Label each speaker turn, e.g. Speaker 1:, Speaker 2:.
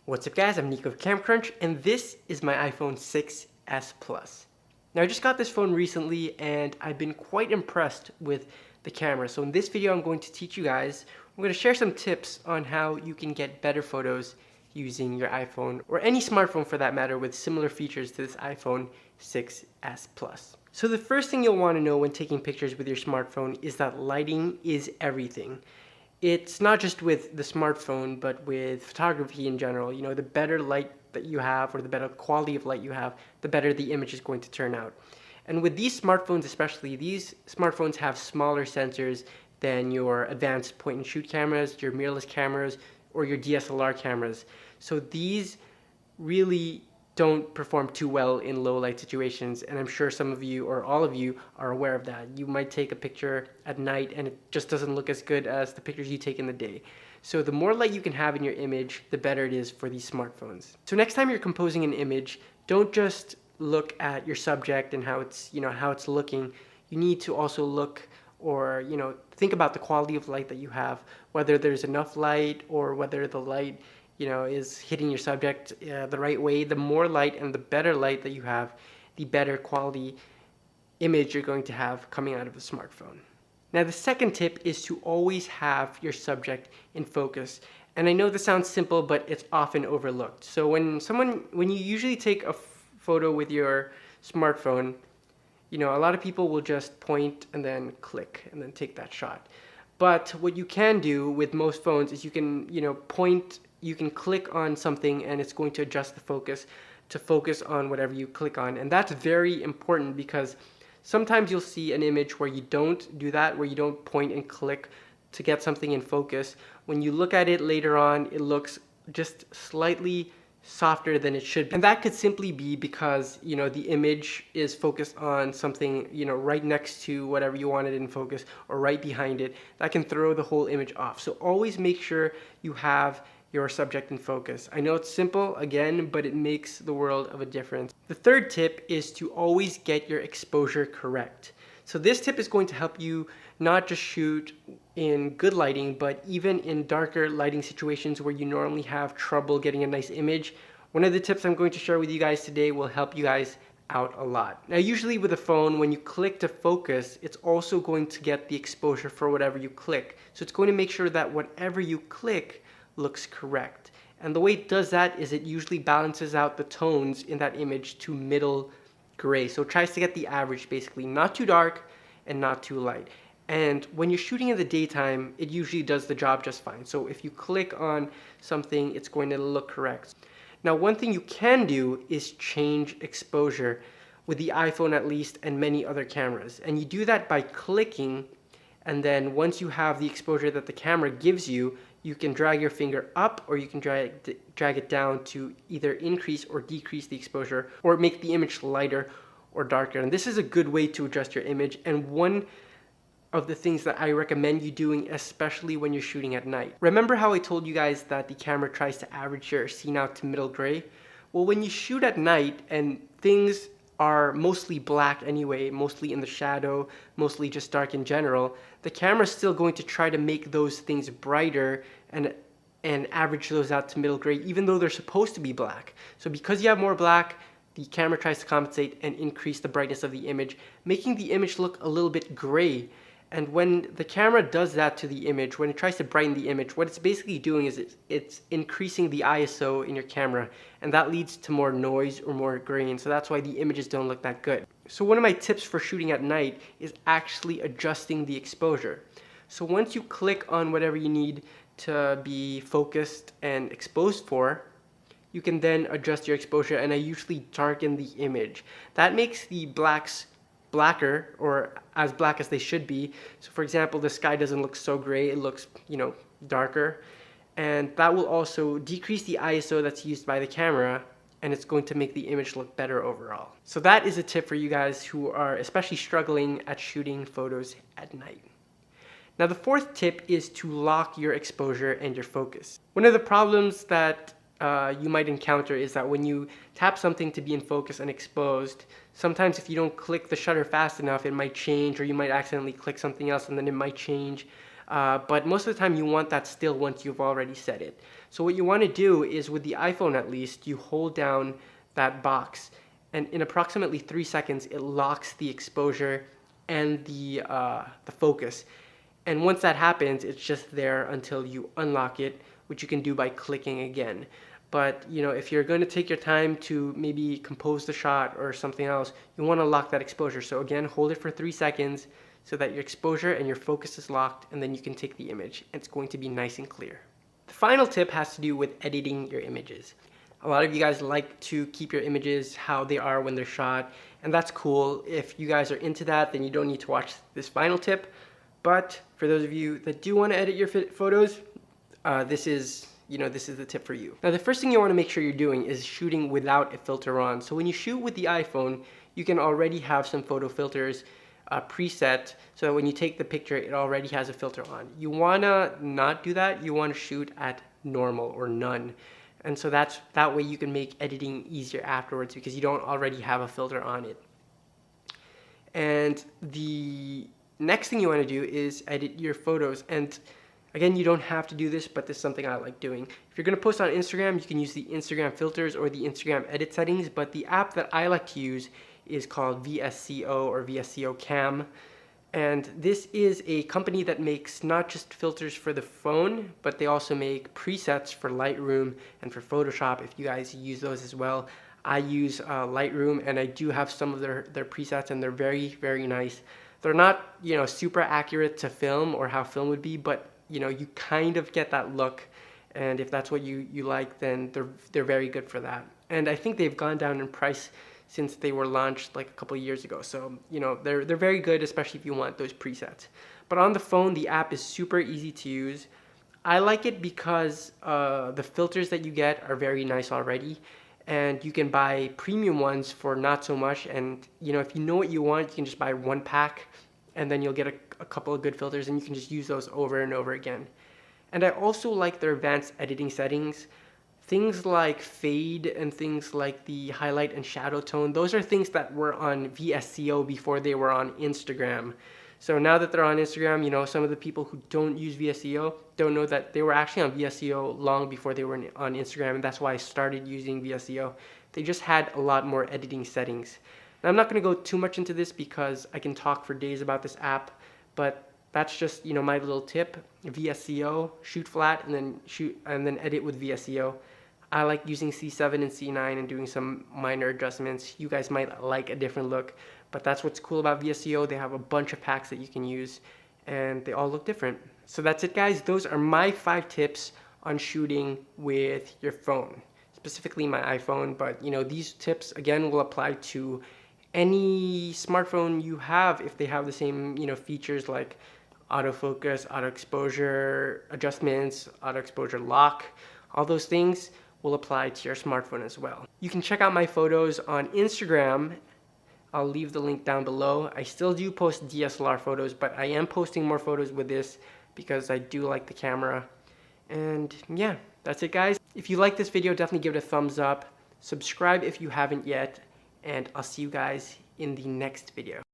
Speaker 1: What's up guys, I'm Nico of CamCrunch and this is my iPhone 6s Plus. Now I just got this phone recently and I've been quite impressed with the camera. So in this video I'm going to teach you guys, I'm going to share some tips on how you can get better photos using your iPhone or any smartphone for that matter with similar features to this iPhone 6s Plus. So the first thing you'll want to know when taking pictures with your smartphone is that lighting is everything. It's not just with the smartphone, but with photography in general. You know, the better light that you have or the better quality of light you have, the better the image is going to turn out. And with these smartphones especially, these smartphones have smaller sensors than your advanced point and shoot cameras, your mirrorless cameras, or your DSLR cameras. So these really don't perform too well in low light situations, and I'm sure some of you or all of you are aware of that. You might take a picture at night and it just doesn't look as good as the pictures you take in the day. So the more light you can have in your image, the better it is for these smartphones. So next time you're composing an image, don't just look at your subject and how it's looking. You need to also look or think about the quality of light that you have, whether there's enough light or whether the light is hitting your subject the right way. The more light and the better light that you have, the better quality image you're going to have coming out of the smartphone. Now the second tip is to always have your subject in focus. And I know this sounds simple, but it's often overlooked. So when you usually take a photo with your smartphone, a lot of people will just point and then click and then take that shot. But what you can do with most phones is you can, point. You can click on something and it's going to adjust the focus to focus on whatever you click on. And that's very important because sometimes you'll see an image where you don't do that, where you don't point and click to get something in focus. When you look at it later on, it looks just slightly softer than it should be. And that could simply be because, the image is focused on something, right next to whatever you wanted in focus or right behind it. That can throw the whole image off. So always make sure you have your subject in focus. I know it's simple, again, but it makes the world of a difference. The third tip is to always get your exposure correct. So this tip is going to help you not just shoot in good lighting, but even in darker lighting situations where you normally have trouble getting a nice image. One of the tips I'm going to share with you guys today will help you guys out a lot. Now usually with a phone, when you click to focus, it's also going to get the exposure for whatever you click. So it's going to make sure that whatever you click looks correct. And the way it does that is it usually balances out the tones in that image to middle gray. So it tries to get the average, basically, not too dark and not too light. And when you're shooting in the daytime, it usually does the job just fine. So if you click on something, it's going to look correct. Now, one thing you can do is change exposure with the iPhone at least and many other cameras. And you do that by clicking, and then once you have the exposure that the camera gives you, you can drag your finger up or you can drag it down to either increase or decrease the exposure or make the image lighter or darker. And this is a good way to adjust your image, and one of the things that I recommend you doing, especially when you're shooting at night. Remember how I told you guys that the camera tries to average your scene out to middle gray? Well, when you shoot at night and things are mostly black anyway, mostly in the shadow, mostly just dark in general, the camera's still going to try to make those things brighter and average those out to middle gray, even though they're supposed to be black. So because you have more black, the camera tries to compensate and increase the brightness of the image, making the image look a little bit gray. And when the camera does that to the image, when it tries to brighten the image, what it's basically doing is it's increasing the ISO in your camera, and that leads to more noise or more grain. So that's why the images don't look that good. So one of my tips for shooting at night is actually adjusting the exposure. So once you click on whatever you need to be focused and exposed for, you can then adjust your exposure, and I usually darken the image. That makes the blacks blacker, or as black as they should be. So for example, the sky doesn't look so gray, it looks, darker. And that will also decrease the ISO that's used by the camera, and it's going to make the image look better overall. So that is a tip for you guys who are especially struggling at shooting photos at night. Now the fourth tip is to lock your exposure and your focus. One of the problems that you might encounter is that when you tap something to be in focus and exposed, sometimes if you don't click the shutter fast enough, it might change, or you might accidentally click something else and then it might change. But most of the time you want that still once you've already set it. So what you want to do is, with the iPhone at least, you hold down that box, and in approximately 3 seconds it locks the exposure and the focus. And once that happens, it's just there until you unlock it, which you can do by clicking again. But if you're going to take your time to maybe compose the shot or something else, you want to lock that exposure. So again, hold it for 3 seconds so that your exposure and your focus is locked, and then you can take the image. It's going to be nice and clear. The final tip has to do with editing your images. A lot of you guys like to keep your images how they are when they're shot, and that's cool. If you guys are into that, then you don't need to watch this final tip. But for those of you that do want to edit your photos, this is the tip for you. Now, the first thing you want to make sure you're doing is shooting without a filter on. So when you shoot with the iPhone, you can already have some photo filters preset, so that when you take the picture, it already has a filter on. You want to not do that. You want to shoot at normal or none. And so that way you can make editing easier afterwards, because you don't already have a filter on it. And the next thing you want to do is edit your photos. And again, you don't have to do this, but this is something I like doing. If you're going to post on Instagram, you can use the Instagram filters or the Instagram edit settings, but the app that I like to use is called VSCO or VSCO Cam. And this is a company that makes not just filters for the phone, but they also make presets for Lightroom and for Photoshop, if you guys use those as well. I use Lightroom, and I do have some of their presets, and they're very, very nice. They're not, super accurate to film or how film would be, but you kind of get that look. And if that's what you like, then they're very good for that. And I think they've gone down in price since they were launched like a couple of years ago. So, they're very good, especially if you want those presets. But on the phone, the app is super easy to use. I like it because the filters that you get are very nice already. And you can buy premium ones for not so much. And, if you know what you want, you can just buy one pack, and then you'll get a couple of good filters, and you can just use those over and over again. And I also like their advanced editing settings. Things like fade and things like the highlight and shadow tone, those are things that were on VSCO before they were on Instagram. So now that they're on Instagram, some of the people who don't use VSCO don't know that they were actually on VSCO long before they were on Instagram, and that's why I started using VSCO. They just had a lot more editing settings. Now, I'm not going to go too much into this because I can talk for days about this app, but that's just my little tip. VSCO, shoot flat, and then edit with VSCO. I like using C7 and C9 and doing some minor adjustments. You guys might like a different look, but that's what's cool about VSCO. They have a bunch of packs that you can use, and they all look different. So that's it, guys. Those are my 5 tips on shooting with your phone, specifically my iPhone. But these tips again will apply to any smartphone you have if they have the same features like autofocus, auto exposure adjustments, auto exposure lock. All those things will apply to your smartphone as well. You can check out my photos on Instagram. I'll leave the link down below. I still do post DSLR photos, but I am posting more photos with this because I do like the camera. And yeah, that's it, guys. If you like this video, definitely give it a thumbs up. Subscribe if you haven't yet, and I'll see you guys in the next video.